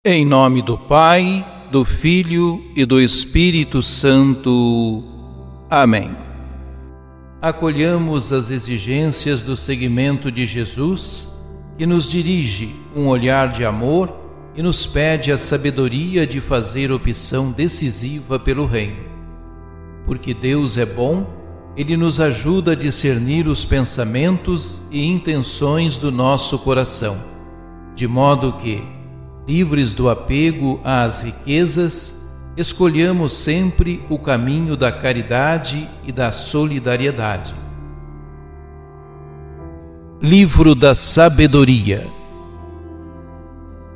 Em nome do Pai, do Filho e do Espírito Santo. Amém. Acolhamos as exigências do seguimento de Jesus, que nos dirige um olhar de amor e nos pede a sabedoria de fazer opção decisiva pelo Reino. Porque Deus é bom, Ele nos ajuda a discernir os pensamentos e intenções do nosso coração, de modo que, livres do apego às riquezas, escolhamos sempre o caminho da caridade e da solidariedade. Livro da Sabedoria.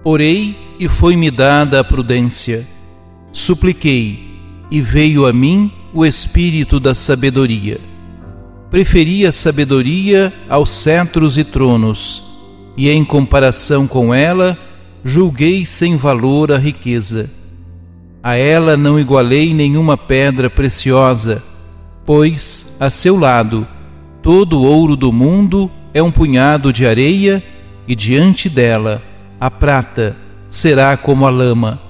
Orei e foi-me dada a prudência. Supliquei e veio a mim o espírito da sabedoria. Preferi a sabedoria aos cetros e tronos, e em comparação com ela, julguei sem valor a riqueza. A ela não igualei nenhuma pedra preciosa, pois, a seu lado, todo o ouro do mundo é um punhado de areia, e diante dela, a prata será como a lama.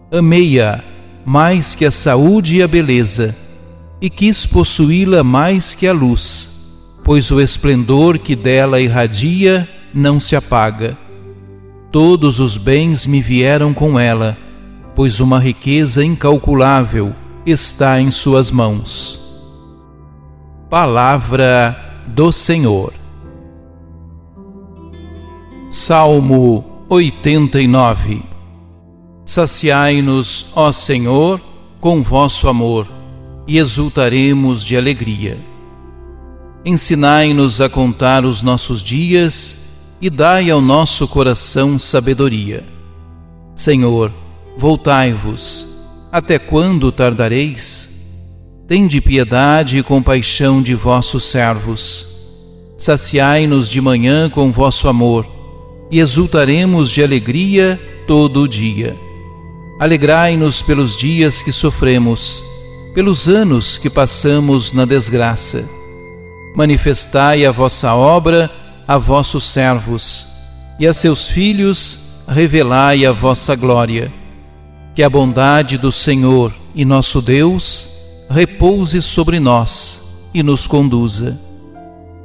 Amei-a mais que a saúde e a beleza, e quis possuí-la mais que a luz, pois o esplendor que dela irradia não se apaga. Todos os bens me vieram com ela, pois uma riqueza incalculável está em suas mãos. Palavra do Senhor. Salmo 89. Saciai-nos, ó Senhor, com vosso amor, e exultaremos de alegria. Ensinai-nos a contar os nossos dias, e dai ao nosso coração sabedoria. Senhor, voltai-vos. Até quando tardareis? Tende piedade e compaixão de vossos servos. Saciai-nos de manhã com vosso amor, e exultaremos de alegria todo o dia. Alegrai-nos pelos dias que sofremos, pelos anos que passamos na desgraça. Manifestai a vossa obra a vossos servos, e a seus filhos revelai a vossa glória. Que a bondade do Senhor e nosso Deus repouse sobre nós e nos conduza.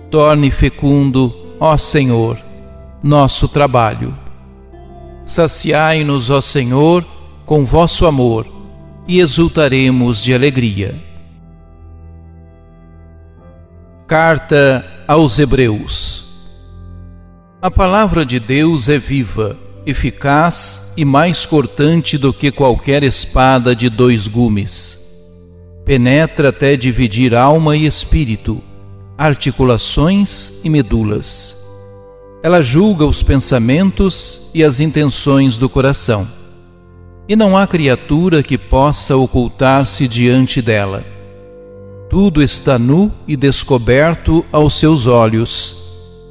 Torne fecundo, ó Senhor, nosso trabalho. Saciai-nos, ó Senhor, com vosso amor, e exultaremos de alegria. Carta aos Hebreus. A palavra de Deus é viva, eficaz e mais cortante do que qualquer espada de 2 gumes. Penetra até dividir alma e espírito, articulações e medulas. Ela julga os pensamentos e as intenções do coração, e não há criatura que possa ocultar-se diante dela. Tudo está nu e descoberto aos seus olhos,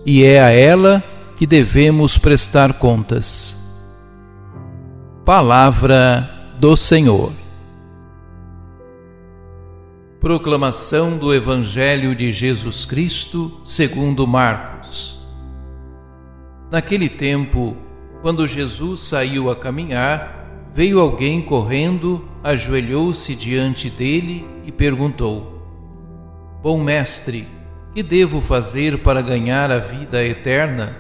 e é a ela que devemos prestar contas. Palavra do Senhor. Proclamação do Evangelho de Jesus Cristo segundo Marcos. Naquele tempo, quando Jesus saiu a caminhar, veio alguém correndo, ajoelhou-se diante dele e perguntou: Bom mestre, que devo fazer para ganhar a vida eterna?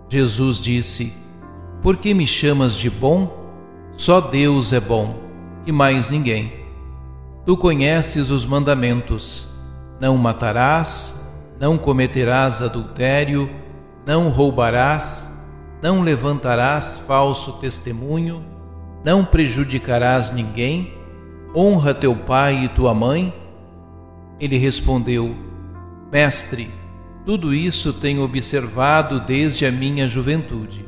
Jesus disse: Por que me chamas de bom? Só Deus é bom, e mais ninguém. Tu conheces os mandamentos: não matarás, não cometerás adultério, não roubarás, não levantarás falso testemunho, não prejudicarás ninguém, honra teu pai e tua mãe. Ele respondeu: Mestre, tudo isso tenho observado desde a minha juventude.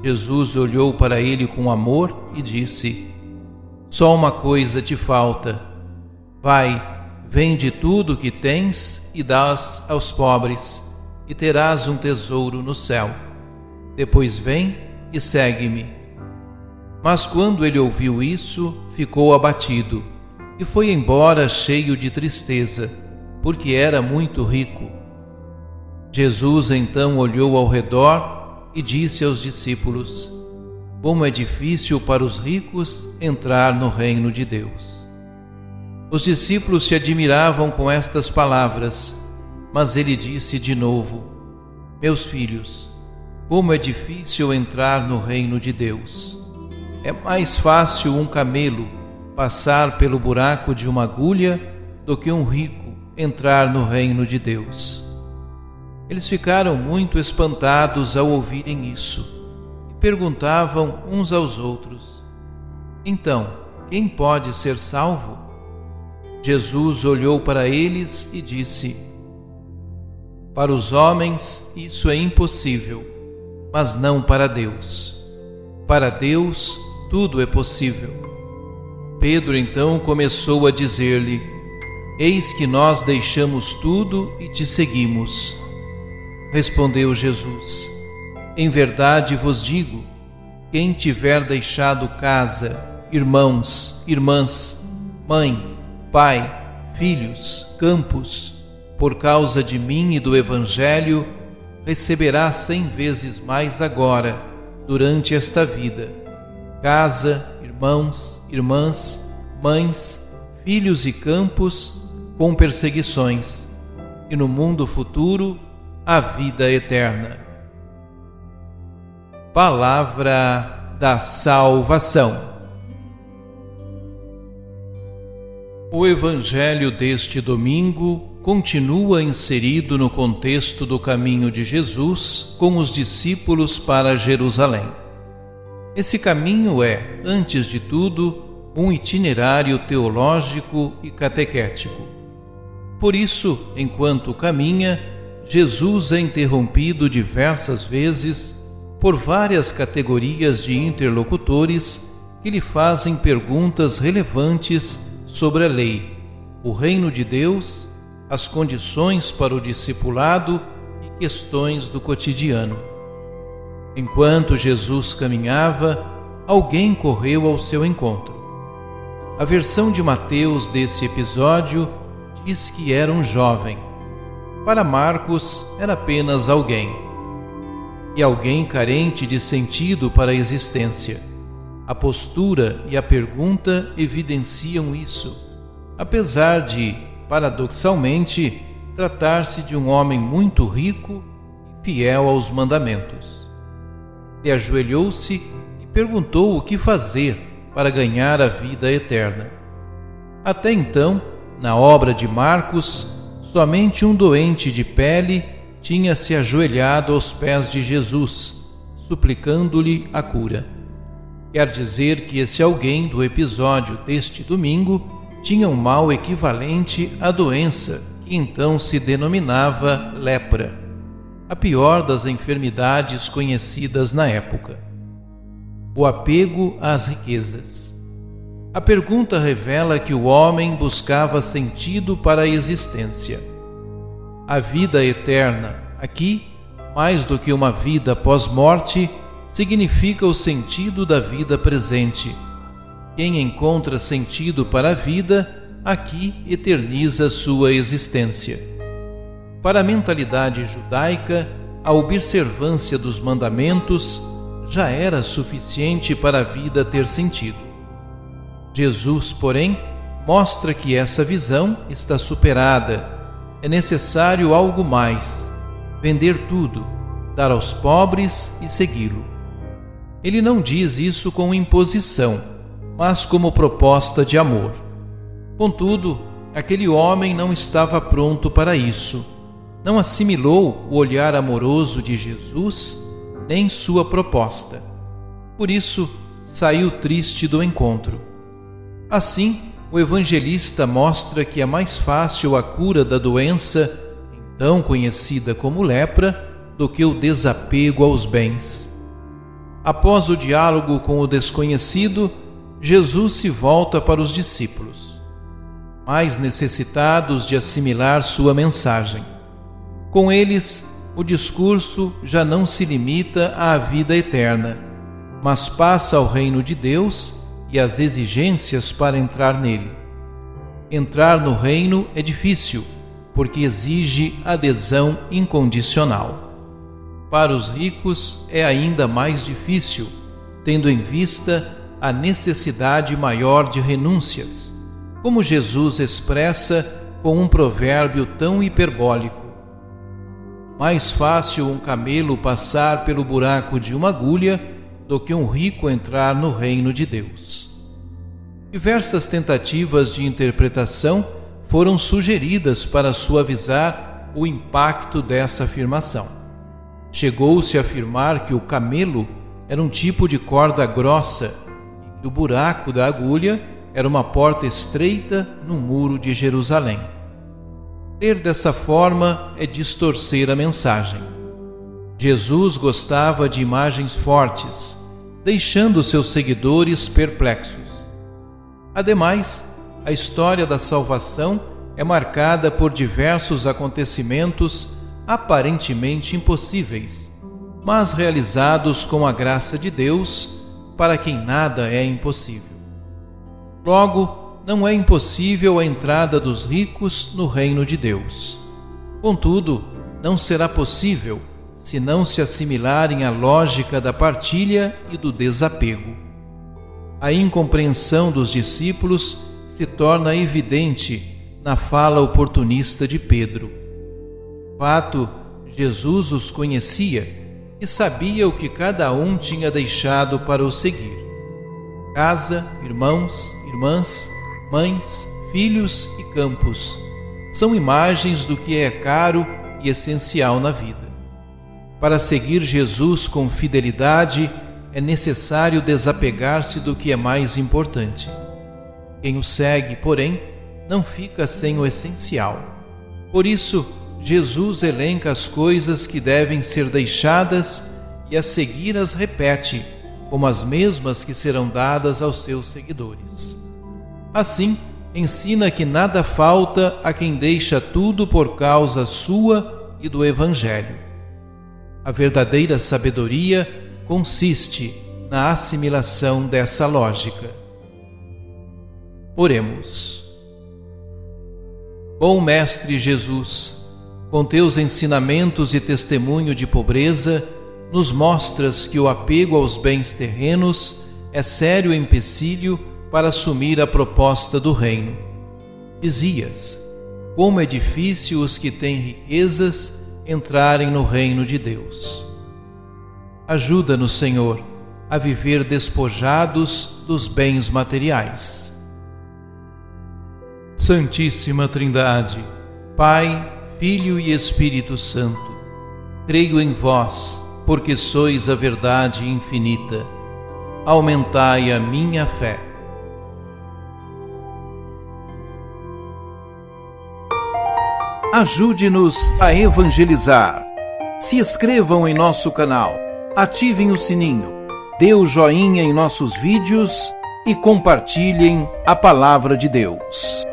Jesus olhou para ele com amor e disse: Só uma coisa te falta. Vai, vende tudo o que tens e dás aos pobres, e terás um tesouro no céu. Depois vem e segue-me. Mas quando ele ouviu isso, ficou abatido, e foi embora cheio de tristeza, porque era muito rico. Jesus então olhou ao redor e disse aos discípulos: como é difícil para os ricos entrar no reino de Deus. Os discípulos se admiravam com estas palavras, mas ele disse de novo: Meus filhos, como é difícil entrar no reino de Deus. É mais fácil um camelo passar pelo buraco de uma agulha do que um rico entrar no reino de Deus. Eles ficaram muito espantados ao ouvirem isso e perguntavam uns aos outros: Então, quem pode ser salvo? Jesus olhou para eles e disse: Para os homens isso é impossível, mas não para Deus. Para Deus tudo é possível. Pedro então começou a dizer-lhe: Eis que nós deixamos tudo e te seguimos. Respondeu Jesus: Em verdade vos digo, quem tiver deixado casa, irmãos, irmãs, mãe, pai, filhos, campos, por causa de mim e do Evangelho, receberá 100 vezes mais agora, durante esta vida, casa, irmãos, irmãs, mães, filhos e campos, com perseguições, e no mundo futuro, a vida eterna. Palavra da salvação. O Evangelho deste domingo continua inserido no contexto do caminho de Jesus com os discípulos para Jerusalém. Esse caminho é, antes de tudo, um itinerário teológico e catequético. Por isso, enquanto caminha, Jesus é interrompido diversas vezes por várias categorias de interlocutores que lhe fazem perguntas relevantes sobre a lei, o reino de Deus, as condições para o discipulado e questões do cotidiano. Enquanto Jesus caminhava, alguém correu ao seu encontro. A versão de Mateus desse episódio diz que era um jovem. Para Marcos, era apenas alguém. E alguém carente de sentido para a existência. A postura e a pergunta evidenciam isso, apesar de, paradoxalmente, tratar-se de um homem muito rico e fiel aos mandamentos. Ele ajoelhou-se e perguntou o que fazer para ganhar a vida eterna. Até então, na obra de Marcos, somente um doente de pele tinha se ajoelhado aos pés de Jesus, suplicando-lhe a cura. Quer dizer que esse alguém do episódio deste domingo tinha um mal equivalente à doença que então se denominava lepra, a pior das enfermidades conhecidas na época. O apego às riquezas. A pergunta revela que o homem buscava sentido para a existência. A vida eterna, aqui, mais do que uma vida pós-morte, significa o sentido da vida presente. Quem encontra sentido para a vida, aqui eterniza sua existência. Para a mentalidade judaica, a observância dos mandamentos já era suficiente para a vida ter sentido. Jesus, porém, mostra que essa visão está superada. É necessário algo mais: vender tudo, dar aos pobres e segui-lo. Ele não diz isso com imposição, mas como proposta de amor. Contudo, aquele homem não estava pronto para isso. Não assimilou o olhar amoroso de Jesus, nem sua proposta. Por isso, saiu triste do encontro. Assim, o evangelista mostra que é mais fácil a cura da doença, então conhecida como lepra, do que o desapego aos bens. Após o diálogo com o desconhecido, Jesus se volta para os discípulos, mais necessitados de assimilar sua mensagem. Com eles, o discurso já não se limita à vida eterna, mas passa ao reino de Deus e às exigências para entrar nele. Entrar no reino é difícil, porque exige adesão incondicional. Para os ricos é ainda mais difícil, tendo em vista a necessidade maior de renúncias, como Jesus expressa com um provérbio tão hiperbólico: mais fácil um camelo passar pelo buraco de uma agulha do que um rico entrar no reino de Deus. Diversas tentativas de interpretação foram sugeridas para suavizar o impacto dessa afirmação. Chegou-se a afirmar que o camelo era um tipo de corda grossa e que o buraco da agulha era uma porta estreita no muro de Jerusalém. Ler dessa forma é distorcer a mensagem. Jesus gostava de imagens fortes, deixando seus seguidores perplexos. Ademais, a história da salvação é marcada por diversos acontecimentos aparentemente impossíveis, mas realizados com a graça de Deus, para quem nada é impossível. Logo, não é impossível a entrada dos ricos no reino de Deus. Contudo, não será possível se não se assimilarem à lógica da partilha e do desapego. A incompreensão dos discípulos se torna evidente na fala oportunista de Pedro. De fato, Jesus os conhecia e sabia o que cada um tinha deixado para o seguir: casa, irmãos, irmãs, mães, filhos e campos. São imagens do que é caro e essencial na vida. Para seguir Jesus com fidelidade, é necessário desapegar-se do que é mais importante. Quem o segue, porém, não fica sem o essencial. Por isso, Jesus elenca as coisas que devem ser deixadas e a seguir as repete, como as mesmas que serão dadas aos seus seguidores. Assim, ensina que nada falta a quem deixa tudo por causa sua e do Evangelho. A verdadeira sabedoria consiste na assimilação dessa lógica. Oremos. Bom Mestre Jesus, com teus ensinamentos e testemunho de pobreza, nos mostras que o apego aos bens terrenos é sério empecilho para assumir a proposta do reino. Dizias: como é difícil os que têm riquezas entrarem no reino de Deus. Ajuda-nos, Senhor, a viver despojados dos bens materiais. Santíssima Trindade, Pai, Filho e Espírito Santo, creio em vós, porque sois a verdade infinita. Aumentai a minha fé. Ajude-nos a evangelizar. Se inscrevam em nosso canal, ativem o sininho, dê o joinha em nossos vídeos e compartilhem a palavra de Deus.